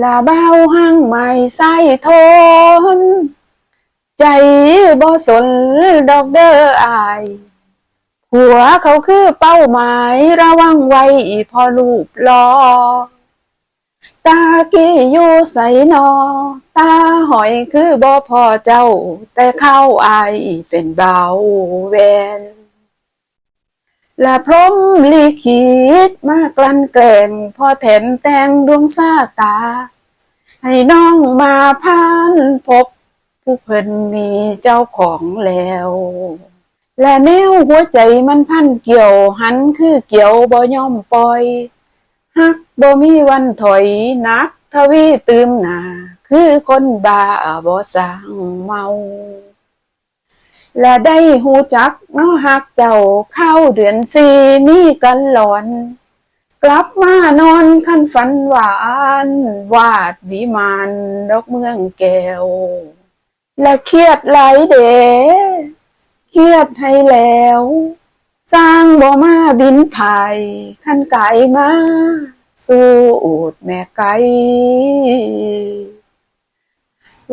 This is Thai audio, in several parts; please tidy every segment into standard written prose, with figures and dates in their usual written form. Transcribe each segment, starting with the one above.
ลาเบาห้างไม่ใส่ทนใจบ่สนดอกเด้ออายหัวเขาคือเป้าหมายระวังไว้พอรูปรอตากี้อยู่ใส่นอตาหอยคือบ่พอเจ้าแต่เข้าอายเป็นเบาแวนและพรหมลิขิตมากลั่นแกล้งพอแถมแต่งดวงซาตาให้น้องมาพันพบผู้เพิ่นมีเจ้าของแล้วและแนวหัวใจมันพันเกี่ยวหันคือเกี่ยวบ่ยอมปล่อยฮักบ่มีวันถอยนักทวีตื่มหน้าคือคนบ้าบ่สร้างเมาและได้หูจักเนาะฮักเจ้าเข้าเดือนสี่มีกันหลอนกลับมานอนคันฝันหวานวาดวิมานดอกเมืองแก้วและเครียดหลายเดเครียดให้แล้วสร้างบ่มาบินไผ่คันไก่มาสู้อูดแม่ไก่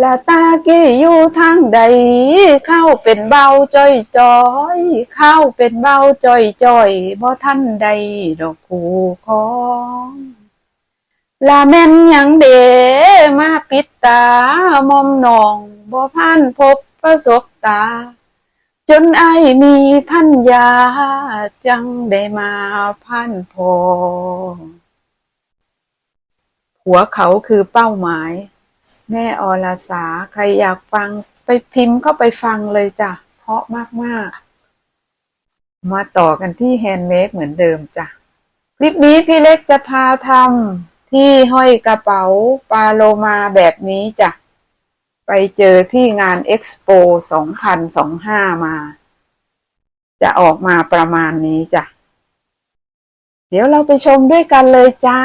ละตากี้อยู่ทางใดเข้าเป็นเบาจ้อยจ้อยเข้าเป็นเบาจ้อยจ้อยบ่ทันใดดอกคู่ของละแม่นหยังเดมาปิดตามอมนองบ่ผ่านพบประสบตาจนไอ้มีพันยาจังได้มาพันพอหัวเขาคือเป้าหมายแม่อรสาใครอยากฟังไปพิมพ์เข้าไปฟังเลยจ้ะเพราะมากๆมาต่อกันที่แฮนด์เมดเหมือนเดิมจ้ะคลิปนี้พี่เล็กจะพาทำที่ห้อยกระเป๋าปลาโลมาแบบนี้จ้ะไปเจอที่งานเอ็กซ์โป2025มาจะออกมาประมาณนี้จ้ะเดี๋ยวเราไปชมด้วยกันเลยจ้า